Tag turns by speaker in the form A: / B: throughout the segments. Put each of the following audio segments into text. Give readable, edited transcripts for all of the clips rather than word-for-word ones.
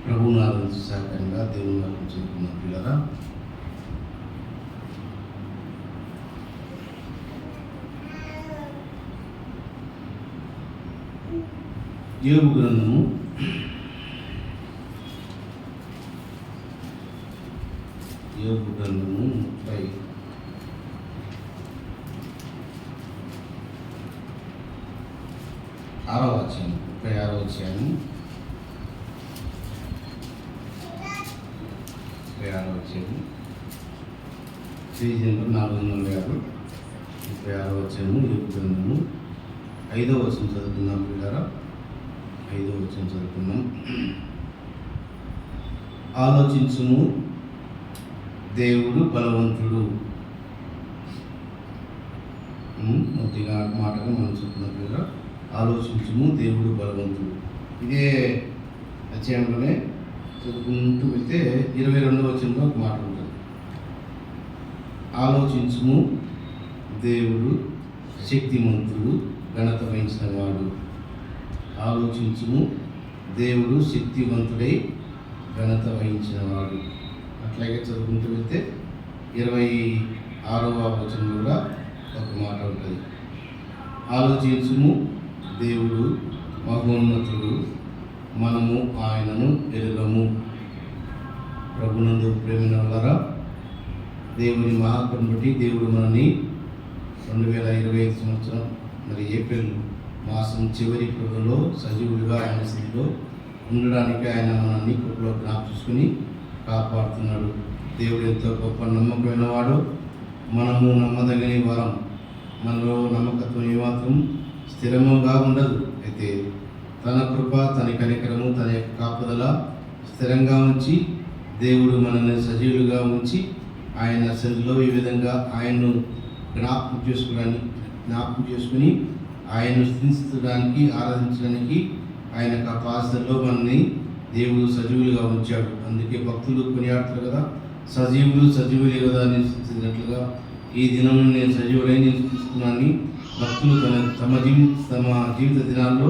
A: ప్రభువును ఆరాధించే సహకారంగా దేవుని వాక్యం చదువుకున్న పిల్లరా, యోబు గ్రంథము 36వ అధ్యాయం 36వ అధ్యాయము యోబు గ్రంథము 5వ వచనం చదువుకుందాం పిల్లరా. 5వ వచనం చదువుకుందాం. ఆలోచించుము, దేవుడు బలవంతుడు. మొదటిగా మాటగా మనం చెప్తున్నాం పిల్లరా. ఆలోచించుము, దేవుడు బలవంతుడు. ఇదే అధ్యాయంలోనే చదువుకుంటూ వెళ్తే 22వ వచనంలో ఒక మాట ఉంటుంది. ఆలోచించుము, దేవుడు శక్తిమంతుడు, ఘనత వహించిన వాడు. ఆలోచించుము, దేవుడు శక్తివంతుడై ఘనత వహించిన వాడు. అట్లాగే చదువుకుంటూ వెళ్తే 26వ వచనం కూడా ఒక మాట ఉంటుంది. ఆలోచించుము, దేవుడు మహోన్నతుడు, మనము ఆయనను ఎరుగము. ప్రభునందు ప్రేమైన వాళ్ళరా, దేవుని మహాకరుణ బట్టి దేవుడు మనని 2025 సంవత్సరం ఏప్రిల్ మాసం చివరి రోజుల్లో సజీవుడిగా ఆయన స్థితిలో ఉండడానికి ఆయన మనల్ని కృపలో జ్ఞాపకం కాపాడుతున్నాడు. దేవుడు ఎంతో గొప్ప నమ్మకమైన వాడు, మనము నమ్మదగిన వారం. మనలో నమ్మకత్వం ఏమాత్రం స్థిరముగా ఉండదు. అయితే తన కృప, తన కనికరము, తన యొక్క కాపుదల స్థిరంగా ఉంచి దేవుడు మనల్ని సజీవులుగా ఉంచి ఆయన సన్నిధిలో ఈ విధంగా ఆయన్ను జ్ఞాపకం చేసుకుని ఆయన్ను స్థితించడానికి, ఆరాధించడానికి ఆయన కాపాసలో మనల్ని దేవుడు సజీవులుగా ఉంచాడు. అందుకే భక్తులు కొనియాడుతారు కదా, సజీవులే కదా అని స్థితించినట్లుగా ఈ దినం నేను సజీవులై నిలుస్తున్నానని భక్తులు తమ జీవిత దినాల్లో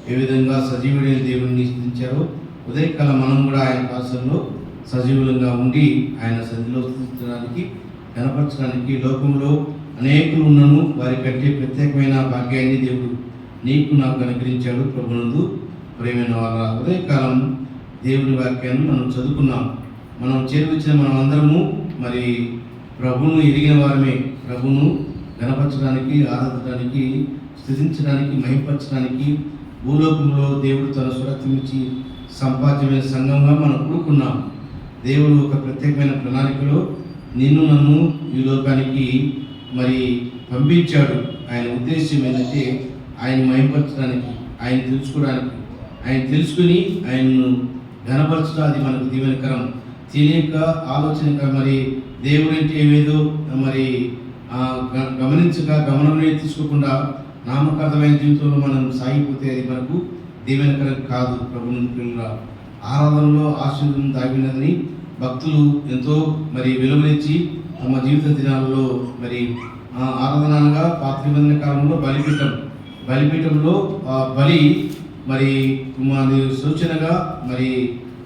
A: ఏ విధంగా సజీవుడైన దేవుడిని స్థితించారో ఉదయకాలం మనం కూడా ఆయన పాసంలో సజీవులంగా ఉండి ఆయన సన్నిధిలో స్థితించడానికి, కనపరచడానికి. లోకంలో అనేకులు ఉన్నను, వారి కంటే ప్రత్యేకమైన భాగ్యాన్ని దేవుడు నీకు నాకు అనుగ్రహించాడు. ప్రభునందు ప్రేమైన వాళ్ళ ఉదయకాలం దేవుని వాక్యాన్ని మనం చదువుకున్నాం. మనం చేరువచ్చిన మనం అందరము ప్రభును ఎరిగిన వారమే. ప్రభును గణపరచడానికి, ఆరాధించడానికి, స్థుతించడానికి, మహిమపరచడానికి భూలోకంలో దేవుడు తన సురక్షించి సంపాద్యమైన సంఘంగా మనం కూడుకున్నాం. దేవుడు ఒక ప్రత్యేకమైన ప్రణాళికలో నిన్ను నన్ను ఈ లోకానికి పంపించాడు. ఆయన ఉద్దేశం ఏంటంటే ఆయన మహిమపరచడానికి, ఆయన తెలుసుకోవడానికి, ఆయన తెలుసుకుని ఆయన్ను ఘనపరచడం. అది మనకు దీవెనకరం. తెలియక ఆలోచనగా దేవుడు అంటే ఏమేదో గమనంలో తీసుకోకుండా నామకార్థమైన జీవితంలో మనం సాగిపోతే అది మనకు దీవెనకరం కాదు. ప్రభునందు పిల్లల ఆరాధనలో ఆశీర్వాదం దాగినదని భక్తులు ఎంతో విలువనిచ్చి తమ జీవిత దినాలలో ఆరాధనగా పాత నిబంధన కాలంలో బలిపీఠంలో బలి సూచనగా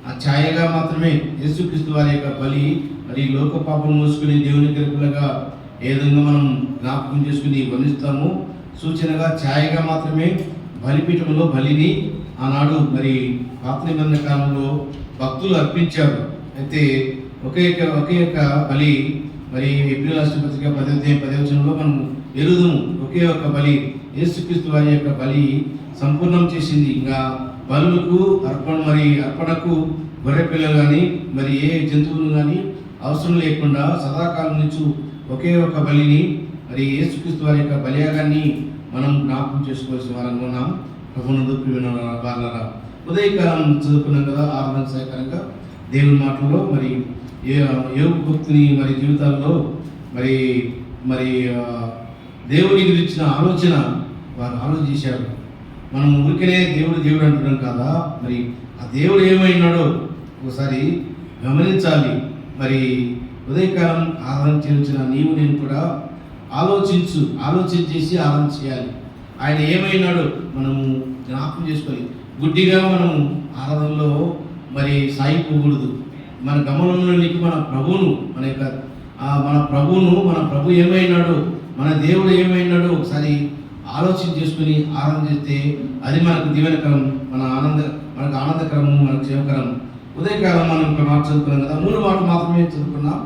A: ఆ ఛాయగా మాత్రమే యేసుక్రీస్తు వారి యొక్క బలి లోక పాపం మోసుకుని దేవుని కృపలుగా ఏ విధంగా మనం జ్ఞాపకం చేసుకుని వర్ణిస్తాము. సూచనగా ఛాయగా మాత్రమే బలిపీఠంలో బలిని ఆనాడు పాత నిబంధన కాలంలో భక్తులు అర్పించారు. అయితే ఒకే ఒక బలి ఏప్రిల్ రాష్ట్రపతిగా 10వ వచనంలో మనం ఎరుదుము. ఒకే ఒక బలి యేసుక్రీస్తు వారి యొక్క బలి సంపూర్ణం చేసింది. ఇంకా బలులకు అర్పణకు గొర్రె పిల్లలు కానీ ఏ జంతువులు కానీ అవసరం లేకుండా సదాకాలం నుంచి ఒకే ఒక బలిని యేసుక్రీస్తు వారి యొక్క బలియాగాన్ని మనం జ్ఞాపకం చేసుకోవాల్సిన వారంగా ఉన్నాం. ప్రభునందు ప్రియమైన వాళ్ళరా, ఉదయకాలం చదువుకున్నాం కదా, ఆరాధన సహకారంగా దేవుని మాటల్లో యోబు భక్తుని జీవితాల్లో దేవుని గురించిన ఆలోచన వారు ఆలోచించారు. మనం ఊరికనే దేవుడు అంటున్నాం కదా, ఆ దేవుడు ఏమైనాడో ఒకసారి గమనించాలి. ఉదయకాలం ఆరాధన చేయించిన నీవు నేను కూడా ఆలోచించేసి ఆరాధన చేయాలి. ఆయన ఏమైనాడో మనము జ్ఞాపకం చేసుకోవాలి. గుడ్డిగా మనము ఆరాధనలో మరి సాగిపోకూడదు. మన గమనంలోనికి మన ప్రభువును మన ప్రభు ఏమైనాడు, మన దేవుడు ఏమైనాడు ఒకసారి ఆలోచన చేసుకుని ఆరాధన చేస్తే అది మనకు దీవెనకరం, మనకు ఆనందకరము, మనకు క్షేమకరం. ఉదయకాలం మనం ఒక మాట చదువుకున్నాం కదా, 3 మాటలు మాత్రమే చదువుకున్నాం.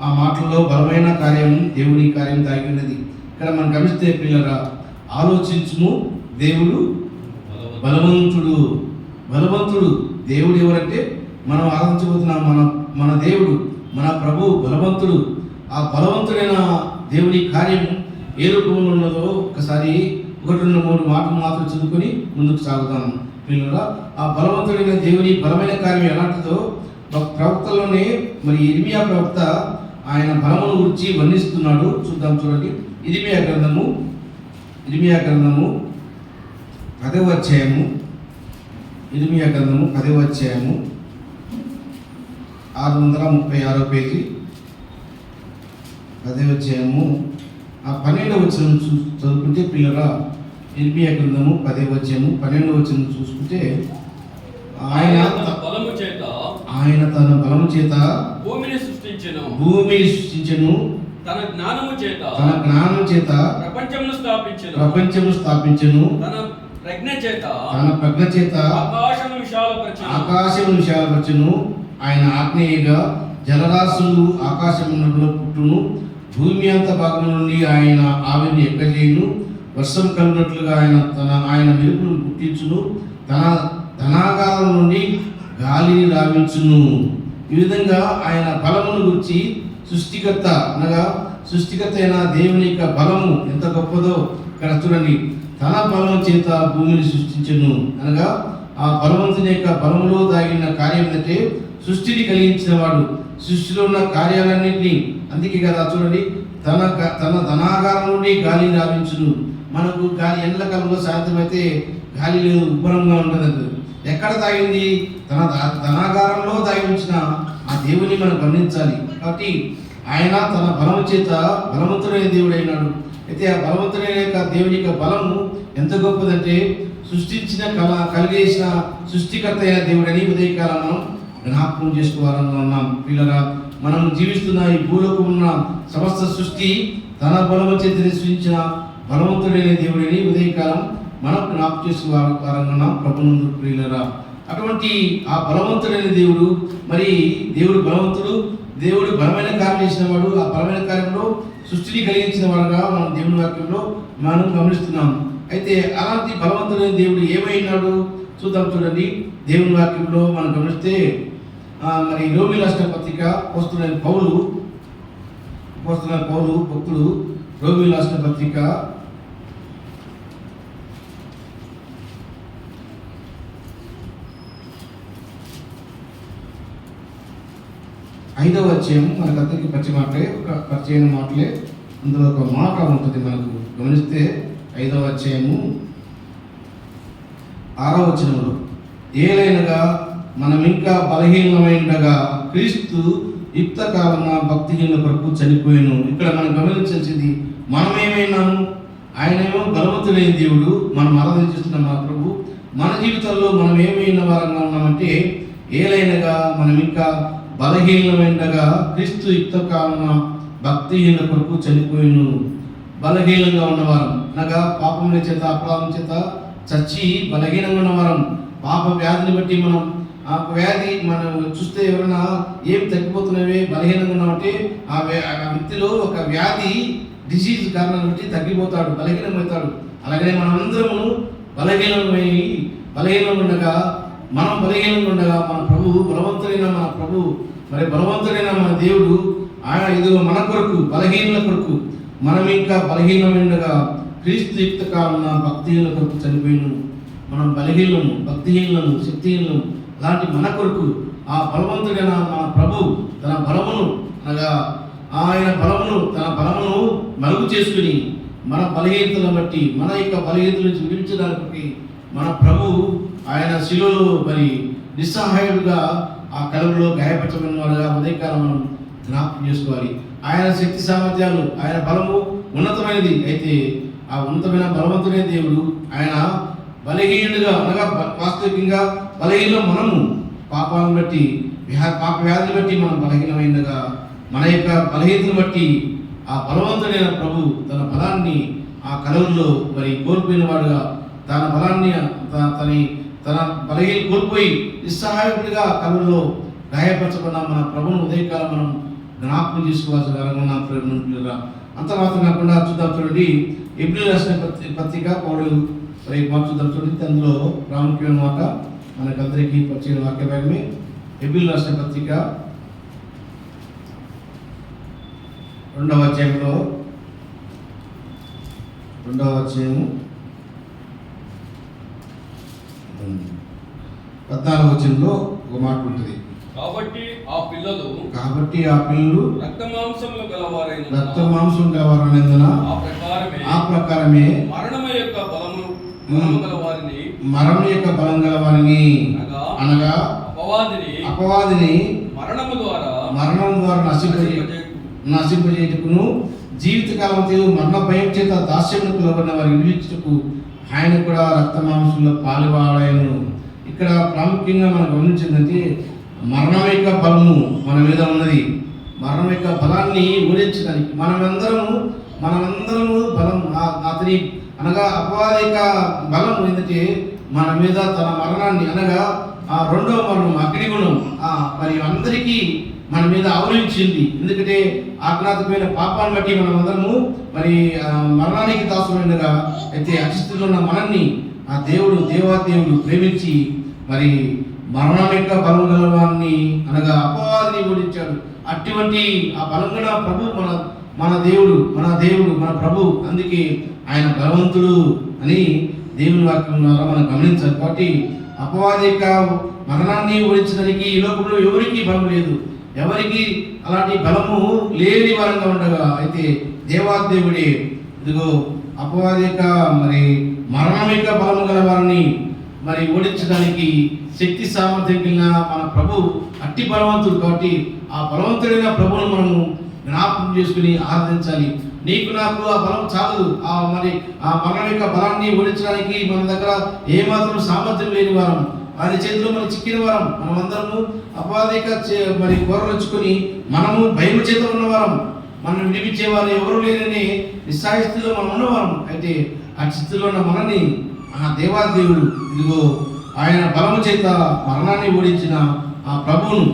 A: ఆ మాటల్లో బలమైన కార్యం, దేవుని కార్యం దాగి ఉన్నది. ఇక్కడ మనం గమనిస్తే పిల్లరా, ఆలోచించుము, దేవుడు బలవంతుడు. దేవుడు ఎవరంటే మనం ఆరాధించబోతున్నాం మన దేవుడు, మన ప్రభు బలవంతుడు. ఆ బలవంతుడైన దేవుని కార్యం ఏ రూపంలో ఉన్నదో ఒకసారి 1-2-3 మాటలు మాత్రం చదువుకొని ముందుకు సాగుతాం పిల్లరా. ఆ బలవంతుడైన దేవుని బలమైన కార్యం ఎలాంటిదో ప్రవక్తలోనే మరి ఇర్మియా ప్రవక్త ఆయన బలమును గురించి వర్ణిస్తున్నాడు. చూద్దాం, చూడండి. ఇర్మియా గ్రంథము 10వ అధ్యాయము, 636 పేజీ, 10వ అధ్యాయము 12వ వచనం చదువుకుంటే పిల్లరా, ఇర్మియా గ్రంథము 10వ అధ్యాయము 12వ వచనం చూసుకుంటే ఆయన తన బలము చేత భూమిని సృష్టించెను, తన జ్ఞానము చేత ప్రపంచమును స్థాపించెను, తన ప్రజ్ఞ చేత ఆకాశమును విశాలపరచెను. ఆయన ఆజ్ఞేయగా జలరాశులు ఆకాశములో పుట్టును, భూమి అంత భాగం నుండి ఆయన ఆవిరిని ఎక్కజేయును, వర్షం కలిగినట్లుగా ఆయన మెరుపును పుట్టించును, తన ధనాగారం నుండి గాలిని రావించును. ఈ విధంగా ఆయన బలమును గురించి సృష్టికర్త అయిన దేవుని యొక్క బలము ఎంత గొప్పదో ఇక్కడ చూడండి. తన బలము చేత భూమిని సృష్టించును అనగా ఆ బలవంతుని యొక్క బలములో దాగిన కార్యం ఏంటంటే సృష్టిని కలిగించిన వాడు, సృష్టిలో ఉన్న కార్యాలన్నింటినీ. అందుకే కదా చూడండి, తన ధనాగారం నుండి గాలిని రావించును. మనకు గాలి ఎండకాలంలో సాయంత్రం అయితే గాలి లేదు, ఉబ్బరంగా ఉంటుంది. ఎక్కడ తాగింది? తన ధనాగారంలో దాగి ఉంచిన ఆ దేవుని మనం గమనించాలి. కాబట్టి ఆయన తన బలము చేత బలవంతుడైన దేవుడు అయినాడు. అయితే ఆ బలవంతుడైన దేవుని యొక్క బలము ఎంత గొప్పదంటే కలిగేసిన సృష్టికర్త అయిన దేవుడని ఉదయకాలం మనం జ్ఞాపకం చేసుకోవాలని ఉన్నాం. పిల్లరా, మనం జీవిస్తున్న ఈ భూలోకం ఉన్న సమస్త సృష్టి తన బలము చేత సృష్టించిన బలవంతుడైన దేవుడని ఉదయకాలం మనం జ్ఞాపకం చేసుకోవాలని ఉన్నాం ప్రభునందు. ప్రియులరా, అటువంటి ఆ బలవంతుడైన దేవుడు, మరి దేవుడు బలవంతుడు, దేవుడు బలమైన కార్యం చేసిన వాడు. ఆ బలమైన కార్యంలో సృష్టిని కలిగించిన వాడుగా మనం దేవుని వాక్యంలో మనం గమనిస్తున్నాం. అయితే అలాంటి బలవంతుడైన దేవుడు ఏమైనాడు చూద్దాం. చూడండి, దేవుని వాక్యంలో మనం గమనిస్తే మరి రోమీయుల రాసిన పత్రిక పోస్తున్న పౌలు భక్తుడు రోమీయుల రాసిన పత్రిక 5వ అధ్యాయం మనకందరికీ పరిచయమైన మాటలే. అందులో ఒక మాట ఉంటుంది మనకు గమనిస్తే 5వ అధ్యాయము 6వ వచనంలో, ఏలైనగా మనం ఇంకా బలహీనమైనగా క్రీస్తు యుక్త కాలన భక్తిహీన కొరకు చనిపోయాను. ఇక్కడ మనం గమనించాల్సింది, మనమేమైనాము? ఆయనేమో బలవంతుడైన దేవుడు, మనం ఆరాధించుతున్న మా ప్రభు. మన జీవితంలో మనం ఏమైనా వారంగా ఉన్నామంటే, ఏలైనగా మనం ఇంకా బలహీనమైనగా క్రీస్తు యుక్త కాలన భక్తిహీన కొరకు చనిపోయాను. బలహీనంగా ఉన్నవారం అనగా పాపముల చేత అపరాధం చేత చచ్చి బలహీనంగా ఉన్నవారం. పాప వ్యాధిని బట్టి మనం ఆ వ్యాధి మనం చూస్తే ఎవరైనా ఏం తగ్గిపోతున్నవే బలహీనంగా ఉన్నామంటే ఆ వ్యక్తిలో ఒక వ్యాధి డిసీజ్ కారణాన్ని బట్టి తగ్గిపోతాడు, బలహీనమవుతాడు. అలాగనే మనమందరము బలహీనంగా ఉండగా మన ప్రభు బలవంతుడైన బలవంతుడైన మన దేవుడు ఆయన ఇదిగో మన కొరకు బలహీనుల కొరకు మనం ఇంకా బలహీనమైనగా క్రీస్తు యుక్త కాలన భక్తిహీనుల కొరకు చనిపోయిను. మనం బలహీనము, భక్తిహీనులను, శక్తిహీనులను అలాంటి మన కొరకు ఆ బలవంతుడైన మన ప్రభు తన బలమును అనగా తన బలమును మలుగు చేసుకుని మన బలహీనతలను బట్టి మన యొక్క బలహీనతల నుంచి విడిపించడానికి మన ప్రభు ఆయన శిలువలో మరి నిస్సహాయుడుగా ఆ కలుగులో గాయపరచబడిన వాడుగా ఉదయకాలం మనం జ్ఞాపకం చేసుకోవాలి. ఆయన శక్తి సామర్థ్యాలు, ఆయన బలము ఉన్నతమైనది. అయితే ఆ ఉన్నతమైన బలవంతుడైన దేవుడు ఆయన బలహీనుడుగా అనగా వాస్తవికంగా బలహీన మనము పాపాలను బట్టి పాప వ్యాధిని బట్టి మనం బలహీనమైనగా, మన యొక్క బలహీనతను బట్టి ఆ బలవంతుడైన ప్రభు తన బలాన్ని ఆ కలువలో మరి కోల్పోయిన వాడుగా తన బలాన్ని తన బలహీన కోల్పోయి నిస్సహాయకుడిగా కలువలో గాయపరచబడిన మన ప్రభువును ఉదయకాలం మనం జ్ఞాపకం చేసుకోవాల్సిన ప్రేమ. అంత మాత్రం కాకుండా చూద్దాం చూడండి, ఏప్రిల్ రాసిన పత్రిక పౌరులు మరి చూద్దాం చూడండి. అందులో ప్రాముఖ్యమైన మాట మనకందరికీ వచ్చిన వాక్య భాగమే. ఏప్రిల్ రాసిన పత్రిక 2వ అధ్యాయంలో 14వ వచనంలో ఒక మాట ఉంటుంది.
B: కాబట్టి ఆ పిల్లలు
A: రక్త మాంసం
B: గలవారైనందున
A: ఆ ప్రకారమే
B: మరణం యొక్క
A: బలం గల వారిని అనగా అపవాదిని
B: మరణం ద్వారా
A: నశింపజేయుటకును జీవితకాలం మరణ భయం చేత దాస్యములకు లోబడిన వారి విడిపించుటకు ఆయన కూడా రక్త మాంసంలో పాలువాడాయను. ఇక్కడ ప్రాముఖ్యంగా మనం గమనించిందంటే మరణం యొక్క బలము మన మీద ఉన్నది. మరణం యొక్క బలాన్ని ఓడించడానికి మనమందరము బలం అతని అనగా అపవాది యొక్క బలం ఏంటంటే మన మీద తన మరణాన్ని అనగా ఆ రెండవ మరణం అగ్నిగుణం మరి అందరికీ మన మీద ఆవరించింది. ఎందుకంటే ఆజ్ఞాతమైన పాపాన్ని బట్టి మనమందరము మరి మరణానికి దాసులైనగా అయితే అక్షిస్తులో ఉన్న మనల్ని ఆ దేవాదేవుడు ప్రేమించి మరి మరణం యొక్క బలం గలవాన్ని అనగా అపవాదిని ఓడించాడు. అటువంటి ఆ బలం గల ప్రభు మన దేవుడు మన ప్రభు. అందుకే ఆయన బలవంతుడు అని దేవుని వాక్యం ద్వారా మనం గమనించాలి. కాబట్టి అపవాది యొక్క మరణాన్ని ఓడించడానికి ఈ లోకంలో ఎవరికి బలం లేదు, ఎవరికి అలాంటి బలము లేని వారంగా ఉండగా అయితే దేవాదేవుడే ఇదిగో అపవాది యొక్క మరి మరణం యొక్క బలము గల వారిని మరి ఓడించడానికి శక్తి సామర్థ్యం కలిగిన మన ప్రభు అట్టి బలవంతుడు. కాబట్టి ఆ బలవంతుడైన ప్రభువును మనము జ్ఞాపకం చేసుకుని ఆరాధించాలి. నీకు నాకు ఆ బలం చాలు. మరి ఆ మరణం యొక్క బలాన్ని ఓడించడానికి మన దగ్గర ఏమాత్రం సామర్థ్యం లేని వారం, వారి చేతిలో మనం చిక్కిన వారం, మనమందరము అపవాదిక మరి కోరలుచుకొని మనము భయం చేత ఉన్నవారం, మనం విడిపించేవారు ఎవరు లేరని నిస్సాయ స్థితిలో మనం ఉన్నవారం. అయితే ఆ స్థితిలో ఉన్న మనని ఆ దేవాదేవుడు ఇదిగో ఆయన బలము చేత మరణాన్ని ఓడించిన ఆ ప్రభువును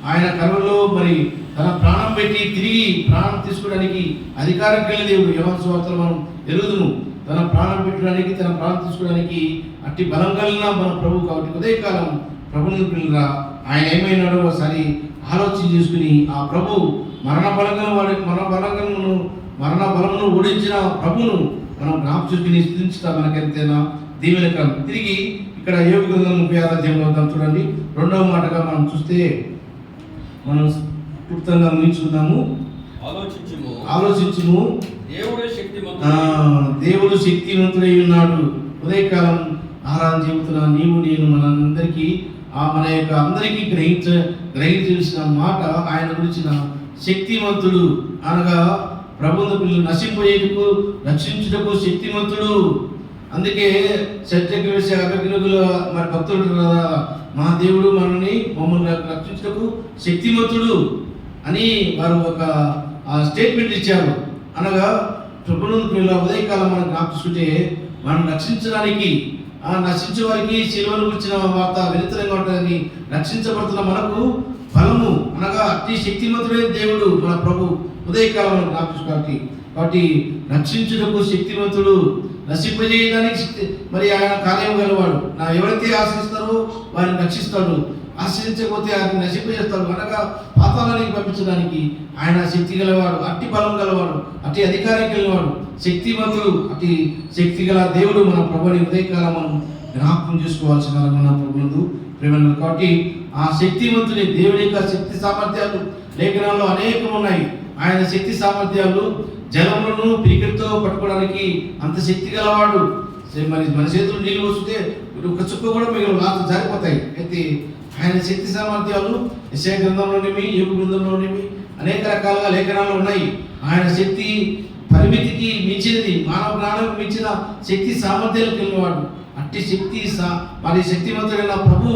A: ఆయన కరువులో మరి తన ప్రాణం పెట్టి తిరిగి ప్రాణం తీసుకోవడానికి అధికారం కలిగిన దేవుడు. యోహాను సువార్తలో మనం ఎరుగుదుము తన ప్రాణం పెట్టడానికి తన ప్రాణం తీసుకోవడానికి అట్టి బలం కలిగిన మన ప్రభు. కాబట్టి ఉదయకాలం ప్రభుని పిల్లరా ఆయన ఏమైనాడో ఒకసారి ఆలోచన చేసుకుని ఆ ప్రభు మరణ బలమును ఓడించిన ప్రభును మనం జ్ఞాపకం చేసుకుని స్థితించుతా మనకెంతైనా దీవెనకరం. తిరిగి ఇక్కడ యోగ గ్రంథం 36వ అధ్యాయంలో వద్దాం చూడండి. 2వ మాటగా మనం చూస్తే మనం క్లుప్తంగా ముగించుకుందాము. ఆలోచించుము దేవుడు శక్తివంతుడై ఉన్నాడు. ఉదయకాలం ఆరాధన చెబుతున్నా నీవు నేను మనందరికీ మన యొక్క అందరికీ గ్రహించాల్సిన మాట ఆయన గురించిన శక్తివంతుడు అనగా ప్రభువును పిల్లలు నశింపజేయుటకు రక్షించుటకు శక్తివంతుడు. అందుకే అభిజ్ఞుల మరి భక్తులు మా దేవుడు మమ్మల్ని రక్షించుటకు శక్తివంతుడు అని వారు ఒక స్టేట్మెంట్ ఇచ్చారు. అనగా ప్రభువును పిల్లల ఉదయకాలం మనం జ్ఞాపించుకుంటే మనం రక్షించడానికి నశించే వారికి శిలువను గురించిన వార్త వినూత్నంగా ఉంటుందని రక్షించబడుతున్న మనకు బలము అనగా అతి శక్తివంతుడైన దేవుడు మన ప్రభు ఉదయకాలం మనం జ్ఞాపించుకోవాలి. కాబట్టి రక్షించుటకు శక్తివంతుడు, నశింపజేయడానికి మరి ఆయన కార్యం గలవాడు. ఎవరైతే ఆశ్రయిస్తారో వారిని రక్షిస్తాడు, ఆశ్రయించకపోతే ఆయన నశింపజేస్తాడు. అనగా పాతాళానికి పంపించడానికి ఆయన శక్తి గలవాడు, అట్టి బలం గలవాడు, అట్టి అధికారం గలవాడు, శక్తివంతుడు, అట్టి శక్తి గల దేవుడు మన ప్రభుని ఉదయకాలం మనం జ్ఞాపకం చేసుకోవాల్సిన మన ప్రభునందు ప్రేమ. కాబట్టి ఆ శక్తివంతుని దేవుని యొక్క శక్తి సామర్థ్యాలు లేఖనాల్లో అనేకం ఉన్నాయి. ఆయన శక్తి సామర్థ్యాలు జలములను పిరికితో పట్టుకోవడానికి అంత శక్తి గలవాడు. మరి మన చేతులు నీళ్ళు వస్తుంటే ఒక చుక్క కూడా మీకు లాస్ట్ జారిపోతాయి. అయితే ఆయన శక్తి సామర్థ్యాలు యెషయా గ్రంథంలోనేమి యోబు గ్రంథంలోనేమి అనేక రకాలుగా లేఖనాలు ఉన్నాయి. ఆయన శక్తి పరిమితికి మించినది, మానవ జ్ఞానానికి మించిన శక్తి సామర్థ్యాలు కలిగినవాడు. అట్టి శక్తి మరి శక్తివంతుడైన ప్రభు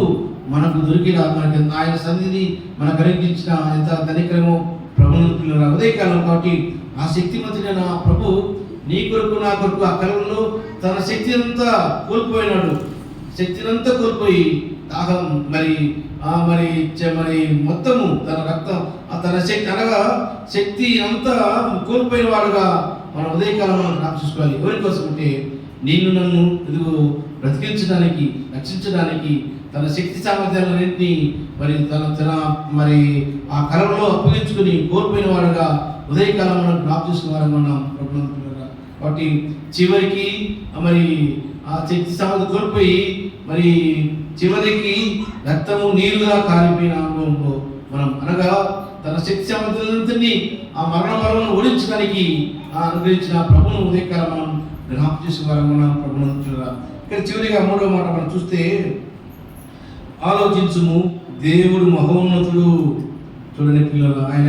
A: మనకు దొరికిన మనకి ఆయన సన్నిధిని మనకు కలిగించిన ఎంత ధనికరమో ప్రభువును పిల్లల ఉదయకాలం. కాబట్టి ఆ శక్తిమంతుడైన ప్రభు నీ కొరకు నా కొరకు ఆ కలవలో తన శక్తి అంతా కోల్పోయినాడు. శక్తిని అంతా కోల్పోయి దాహం మరి మరి మొత్తము తన రక్తం తన శక్తి అనగా శక్తి అంతా కోల్పోయిన వాడుగా మన ఉదయకాలం మనం జ్ఞాపకం ఎవరి కోసం అంటే నిన్ను నన్ను ఇదిగో బ్రతికించడానికి రక్షించడానికి తన శక్తి సామర్థ్యాలన్నింటినీ తన మరి ఆ కలంలో అప్పగించుకుని కోల్పోయిన వాడుగా ఉదయకాలం మనం జ్ఞాపకం చేసుకోవాలని మనం ప్రభుత్వం. కాబట్టి చివరికి మరి ఆ శక్తి సామర్థ్యం కోల్పోయి మరి చివరికి రక్తము నీరుగా కారిపోయిన అనుభవంలో మనం అనగా తన శక్తి సామర్థ్యాలంతని ఆ మరణ బలను ఓడించడానికి అనుగ్రహించిన ప్రభువును ఉదయకాలం మనం జ్ఞాపకం చేసుకోవాలని మనం ప్రభుత్వం. ఇక్కడ చివరిగా 3వ మాట మనం చూస్తే ఆలోచించుము దేవుడు మహోన్నతుడు. చూడండి పిల్లలు, ఆయన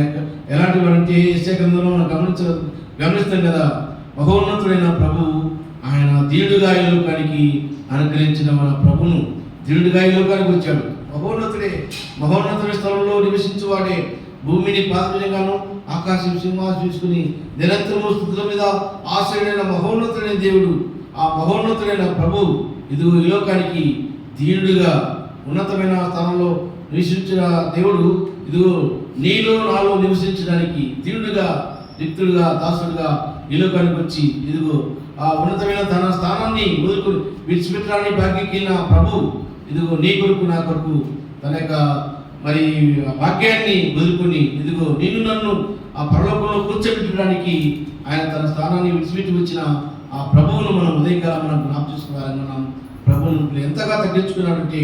A: ఎలాంటి వాడంటే యెషయా గ్రంథంలో మనం గమనిస్తాం కదా. మహోన్నతుడైన ప్రభు ఆయన దీనుడుగా ఈ లోకానికి అనుగ్రహించిన మన ప్రభును దీనుడుగా ఈ లోకానికి వచ్చాడు. మహోన్నతుడి స్థలంలో నివసించువాడే భూమిని పాదపీఠంగాను ఆకాశం సింహాసనం తీసుకుని నిరంతరము స్థుతుల మీద ఆశ్రయుడైన మహోన్నతుడైన దేవుడు, ఆ మహోన్నతుడైన ప్రభు ఇదిగో ఈ లోకానికి దీనుడుగా ఉన్నతమైన స్థానంలో నివసించిన దేవుడు ఇదిగో నీలో నాలో నివసించడానికి దీనుడుగా రిక్తుడుగా దాసుడుగా ఈ లోకానికి వచ్చి ఇదిగో ఆ ఉన్నతమైన తన స్థానాన్ని వదులుకుని విడిచిపెట్టడానికి భాగ్యకిన ప్రభు ఇదిగో నీ కొరకు నా కొరకు తన యొక్క మరి భాగ్యాన్ని వదులుకొని ఇదిగో నిన్ను నన్ను ఆ పరలోకంలో కూర్చోబెట్టడానికి ఆయన తన స్థానాన్ని విడిచిపెట్టి వచ్చిన ఆ ప్రభువును మనం ఉదయకాలం మనం జ్ఞాపకం చేసుకోవాలని మనం ప్రభువును ఎంతగా తగ్గించుకున్నాడంటే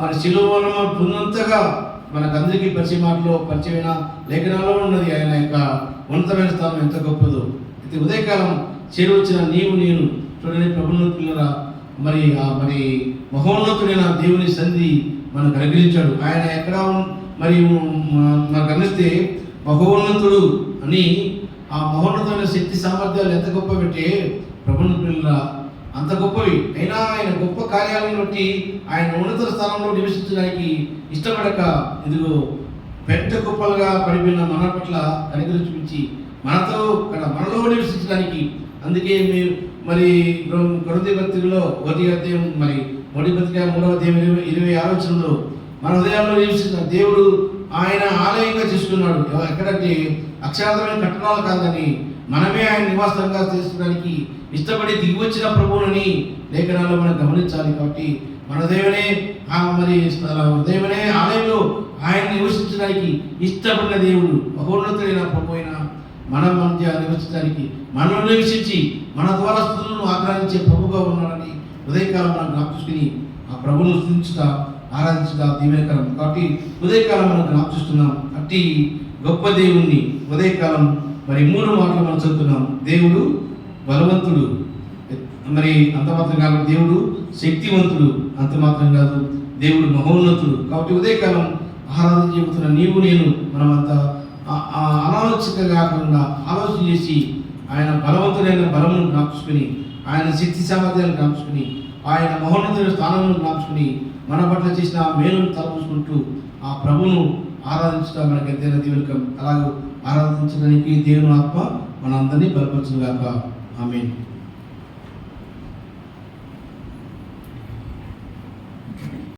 A: మరి శిలువను పొందినంతగా మనకందరికీ పరిచయమైన లేఖనాల్లో ఉన్నది ఆయన యొక్క ఉన్నతమైన స్థానం ఎంత గొప్పదో. అయితే ఉదయకాలం చేరువచ్చిన నేను చూడని ప్రభువును పిల్లరా మరి మహోన్నతుడైన దేవుని సన్నిధి మనకు అనుగ్రహించాడు. ఆయన ఎక్కడ మరి మనకు గమనిస్తే మహోన్నతుడు అని ఆ మహోన్నతమైన శక్తి సామర్థ్యాలు ఎంత గొప్పవంటే ప్రభువును పిల్లరా అంత గొప్పవి. అయినా ఆయన గొప్ప కార్యాలను బట్టి ఆయన ఉన్నత స్థానంలో నివసించడానికి ఇష్టపడక ఇదిగో పెద్ద గొప్పలుగా పడిపోయిన మన పట్ల కనికరం చూపించి మనలో నివసించడానికి అందుకే మీరు మరి కొరింథీ పత్రికలో 1వ అధ్యాయం మరి 1వ పత్రిక 3వ అధ్యాయం 26వ వచనంలో మన హృదయాల్లో నివసించిన దేవుడు ఆయన ఆలయంగా చేసుకున్నాడు. ఎక్కడంటే అక్షరార్థమైన కట్టడాలు కాదని మనమే ఆయన నివాసంగా చేసుకోవడానికి ఇష్టపడి దిగి వచ్చిన ప్రభువుని లేఖనాల్లో మనం గమనించాలి. కాబట్టి మన దేవునే ఆలయంలో ఆయన నివసించడానికి ఇష్టపడిన దేవుడు మహోన్నతుడైన ప్రభు అయిన మన మధ్య నివసించడానికి మనలో నివసించి మన ద్వారా స్థుతులను ఆగ్రహించే ప్రభుగా ఉన్నాడని ఉదయకాలం మనం జ్ఞాపకం ఆ ప్రభువును స్థుతించుట ఆరాధించుట దీవెనకరం. కాబట్టి ఉదయకాలం మనం జ్ఞాపకిస్తున్నాం అట్టి గొప్ప దేవుణ్ణి. ఉదయకాలం మరి 3 మాటలు మనం చదువుతున్నాం. దేవుడు బలవంతుడు, మరి అంత మాత్రం కాదు దేవుడు శక్తివంతుడు, అంత మాత్రం కాదు దేవుడు మహోన్నతుడు. కాబట్టి ఉదయకాలం ఆరాధన చెబుతున్న నీవు నేను మనమంతా అనాలోచిత కాకుండా ఆలోచన చేసి ఆయన బలవంతుడైన బలమును జ్ఞాపించుకుని ఆయన శక్తి సామర్థ్యాలను జ్ఞాపించుకుని ఆయన మహోన్నతుల స్థానాలను జ్ఞాపించుకుని మన పట్ల చేసిన మేలును తలపుకుంటూ ఆ ప్రభువును ఆరాధించడం మనకి ఎంతైనా దీవెనకం. అలాగే ఆరాధించడానికి దేవుని ఆత్మ మనందరినీ బలపరచుగాక. ఆమేన్.